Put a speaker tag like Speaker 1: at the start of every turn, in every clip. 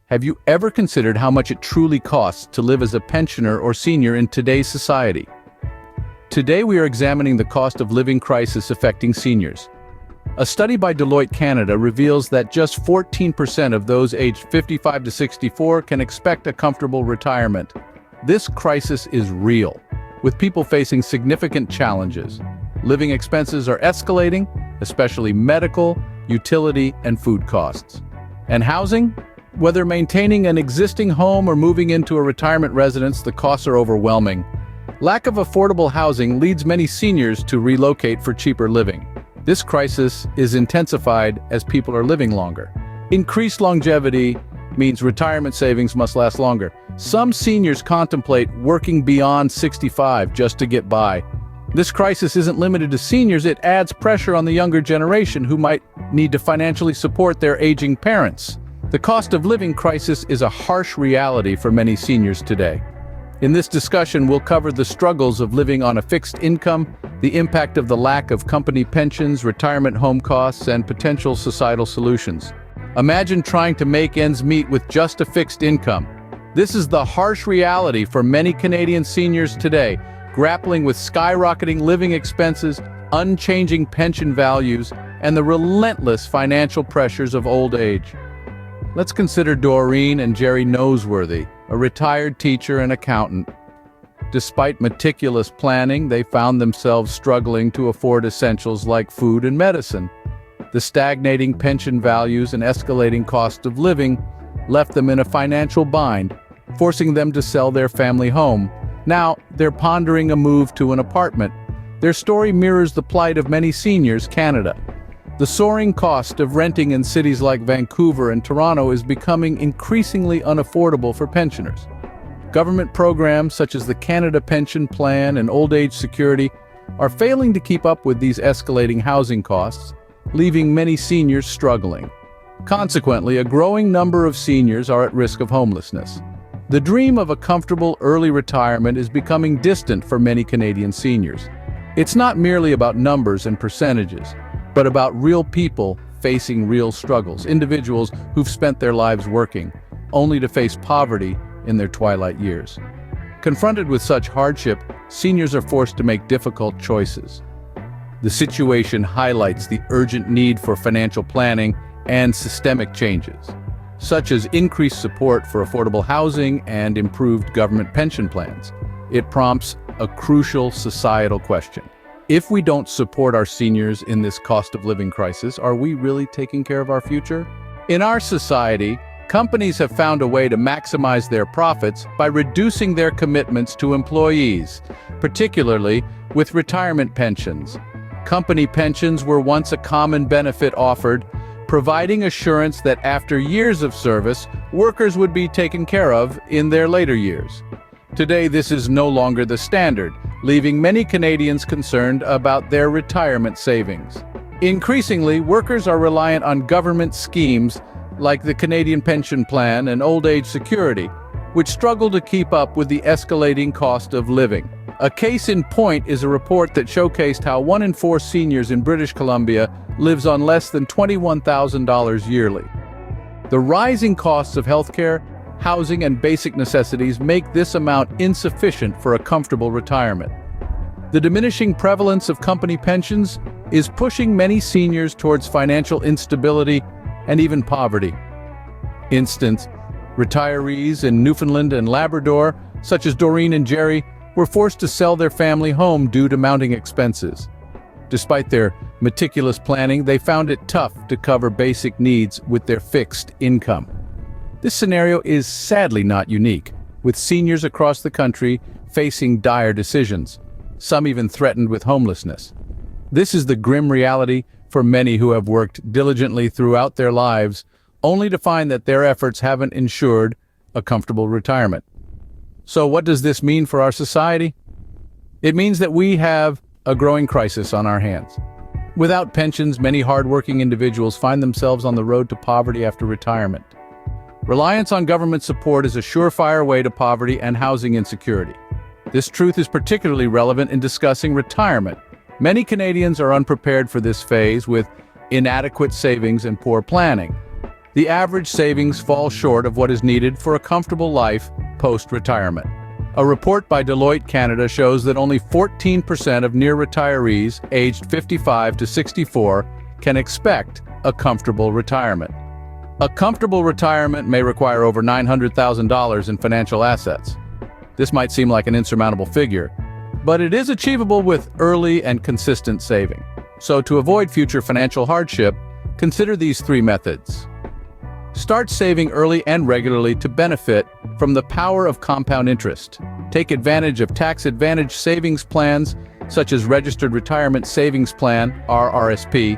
Speaker 1: Have you ever considered how much it truly costs to live as a pensioner or senior in today's society? Today we are examining the cost of living crisis affecting seniors. A study by Deloitte Canada reveals that just 14% of those aged 55 to 64 can expect a comfortable retirement. This crisis is real, with people facing significant challenges. Living expenses are escalating, especially medical, utility, and food costs. And housing? Whether maintaining an existing home or moving into a retirement residence, the costs are overwhelming. Lack of affordable housing leads many seniors to relocate for cheaper living. This crisis is intensified as people are living longer. Increased longevity means retirement savings must last longer. Some seniors contemplate working beyond 65 just to get by. This crisis isn't limited to seniors, it adds pressure on the younger generation who might need to financially support their aging parents. The cost of living crisis is a harsh reality for many seniors today. In this discussion, we'll cover the struggles of living on a fixed income, the impact of the lack of company pensions, retirement home costs, and potential societal solutions. Imagine trying to make ends meet with just a fixed income. This is the harsh reality for many Canadian seniors today, grappling with skyrocketing living expenses, unchanging pension values, and the relentless financial pressures of old age. Let's consider Doreen and Jerry Noseworthy, a retired teacher and accountant. Despite meticulous planning, they found themselves struggling to afford essentials like food and medicine. The stagnating pension values and escalating cost of living left them in a financial bind, forcing them to sell their family home. Now, they're pondering a move to an apartment. Their story mirrors the plight of many seniors in Canada. The soaring cost of renting in cities like Vancouver and Toronto is becoming increasingly unaffordable for pensioners. Government programs such as the Canada Pension Plan and Old Age Security are failing to keep up with these escalating housing costs, leaving many seniors struggling. Consequently, a growing number of seniors are at risk of homelessness. The dream of a comfortable early retirement is becoming distant for many Canadian seniors. It's not merely about numbers and percentages, but about real people facing real struggles, individuals who've spent their lives working, only to face poverty in their twilight years. Confronted with such hardship, seniors are forced to make difficult choices. The situation highlights the urgent need for financial planning and systemic changes, such as increased support for affordable housing and improved government pension plans. It prompts a crucial societal question. If we don't support our seniors in this cost of living crisis, are we really taking care of our future? In our society, companies have found a way to maximize their profits by reducing their commitments to employees, particularly with retirement pensions. Company pensions were once a common benefit offered, providing assurance that after years of service, workers would be taken care of in their later years. Today, this is no longer the standard, leaving many Canadians concerned about their retirement savings. Increasingly, workers are reliant on government schemes like the Canadian Pension Plan and Old Age Security, which struggle to keep up with the escalating cost of living. A case in point is a report that showcased how 1 in 4 seniors in British Columbia lives on less than $21,000 yearly. The rising costs of healthcare, housing, and basic necessities make this amount insufficient for a comfortable retirement. The diminishing prevalence of company pensions is pushing many seniors towards financial instability and even poverty. Instance, retirees in Newfoundland and Labrador, such as Doreen and Jerry, were forced to sell their family home due to mounting expenses. Despite their meticulous planning, they found it tough to cover basic needs with their fixed income. This scenario is sadly not unique, with seniors across the country facing dire decisions, some even threatened with homelessness. This is the grim reality for many who have worked diligently throughout their lives, only to find that their efforts haven't ensured a comfortable retirement. So what does this mean for our society? It means that we have a growing crisis on our hands. Without pensions, many hardworking individuals find themselves on the road to poverty after retirement. Reliance on government support is a surefire way to poverty and housing insecurity. This truth is particularly relevant in discussing retirement. Many Canadians are unprepared for this phase with inadequate savings and poor planning. the average savings falls short of what is needed for a comfortable life post-retirement. A report by Deloitte Canada shows that only 14% of near retirees aged 55 to 64 can expect a comfortable retirement. A comfortable retirement may require over $900,000 in financial assets. This might seem like an insurmountable figure, but it is achievable with early and consistent saving. So to avoid future financial hardship, consider these 3 methods. Start saving early and regularly to benefit from the power of compound interest. Take advantage of tax-advantaged savings plans such as Registered Retirement Savings Plan, RRSP,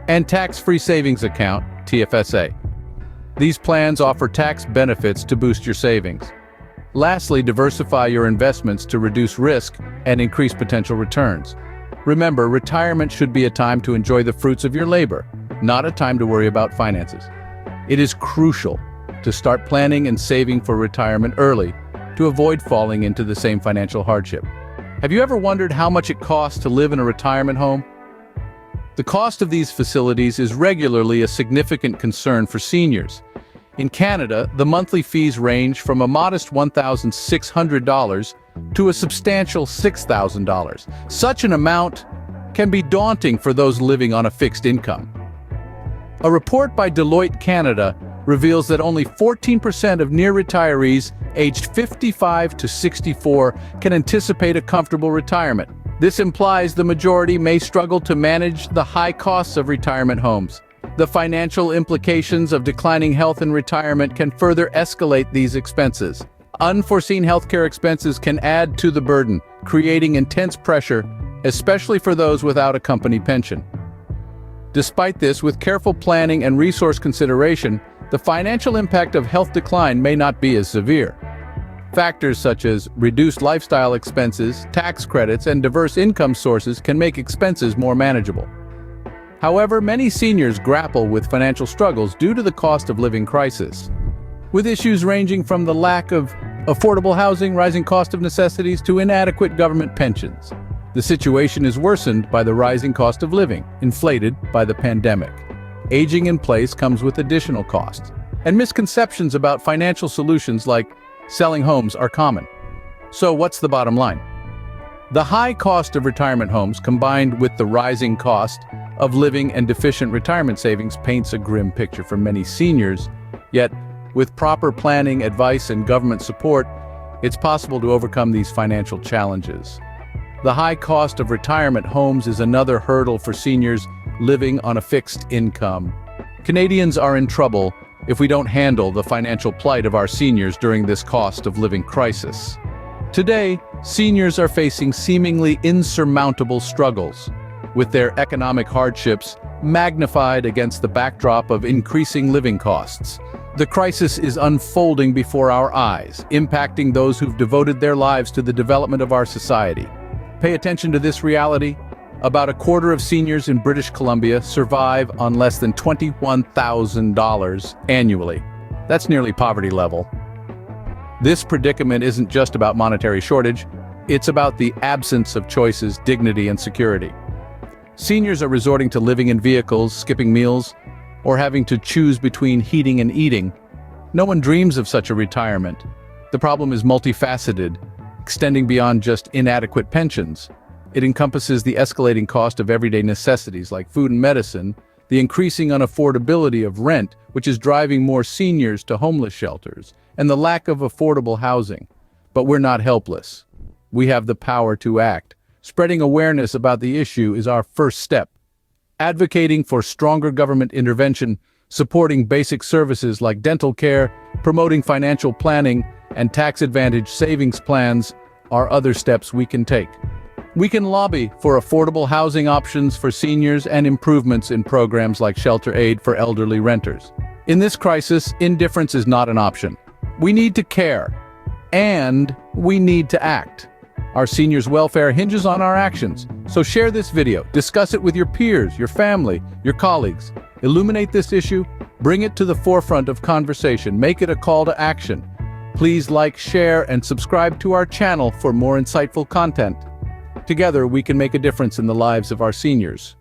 Speaker 1: and Tax-Free Savings Account, TFSA. These plans offer tax benefits to boost your savings. Lastly, diversify your investments to reduce risk and increase potential returns. Remember, retirement should be a time to enjoy the fruits of your labor, not a time to worry about finances. It is crucial to start planning and saving for retirement early to avoid falling into the same financial hardship. Have you ever wondered how much it costs to live in a retirement home? The cost of these facilities is regularly a significant concern for seniors. In Canada, the monthly fees range from a modest $1,600 to a substantial $6,000. Such an amount can be daunting for those living on a fixed income. A report by Deloitte Canada reveals that only 14% of near retirees aged 55 to 64 can anticipate a comfortable retirement. This implies the majority may struggle to manage the high costs of retirement homes. The financial implications of declining health in retirement can further escalate these expenses. Unforeseen healthcare expenses can add to the burden, creating intense pressure, especially for those without a company pension. Despite this, with careful planning and resource consideration, the financial impact of health decline may not be as severe. Factors such as reduced lifestyle expenses, tax credits, and diverse income sources can make expenses more manageable. However, many seniors grapple with financial struggles due to the cost of living crisis, with issues ranging from the lack of affordable housing, rising cost of necessities, to inadequate government pensions. The situation is worsened by the rising cost of living, inflated by the pandemic. Aging in place comes with additional costs, and misconceptions about financial solutions like selling homes are common. So what's the bottom line? The high cost of retirement homes, combined with the rising cost of living and deficient retirement savings, paints a grim picture for many seniors. Yet, with proper planning, advice, and government support, it's possible to overcome these financial challenges. The high cost of retirement homes is another hurdle for seniors living on a fixed income. Canadians are in trouble if we don't handle the financial plight of our seniors during this cost of living crisis. Today, seniors are facing seemingly insurmountable struggles, with their economic hardships magnified against the backdrop of increasing living costs. The crisis is unfolding before our eyes, impacting those who've devoted their lives to the development of our society. Pay attention to this reality. About a quarter of seniors in British Columbia survive on less than $21,000 annually. That's nearly poverty level. This predicament isn't just about monetary shortage, it's about the absence of choices, dignity, and security. Seniors are resorting to living in vehicles, skipping meals, or having to choose between heating and eating. No one dreams of such a retirement. The problem is multifaceted, extending beyond just inadequate pensions. It encompasses the escalating cost of everyday necessities like food and medicine, the increasing unaffordability of rent, which is driving more seniors to homeless shelters, and the lack of affordable housing. But we're not helpless. We have the power to act. Spreading awareness about the issue is our first step. Advocating for stronger government intervention, supporting basic services like dental care, promoting financial planning, and tax-advantaged savings plans are other steps we can take. We can lobby for affordable housing options for seniors and improvements in programs like shelter aid for elderly renters. In this crisis, indifference is not an option. We need to care, and we need to act. Our seniors' welfare hinges on our actions, so share this video, discuss it with your peers, your family, your colleagues. Illuminate this issue, bring it to the forefront of conversation, make it a call to action. Please like, share, and subscribe to our channel for more insightful content. Together, we can make a difference in the lives of our seniors.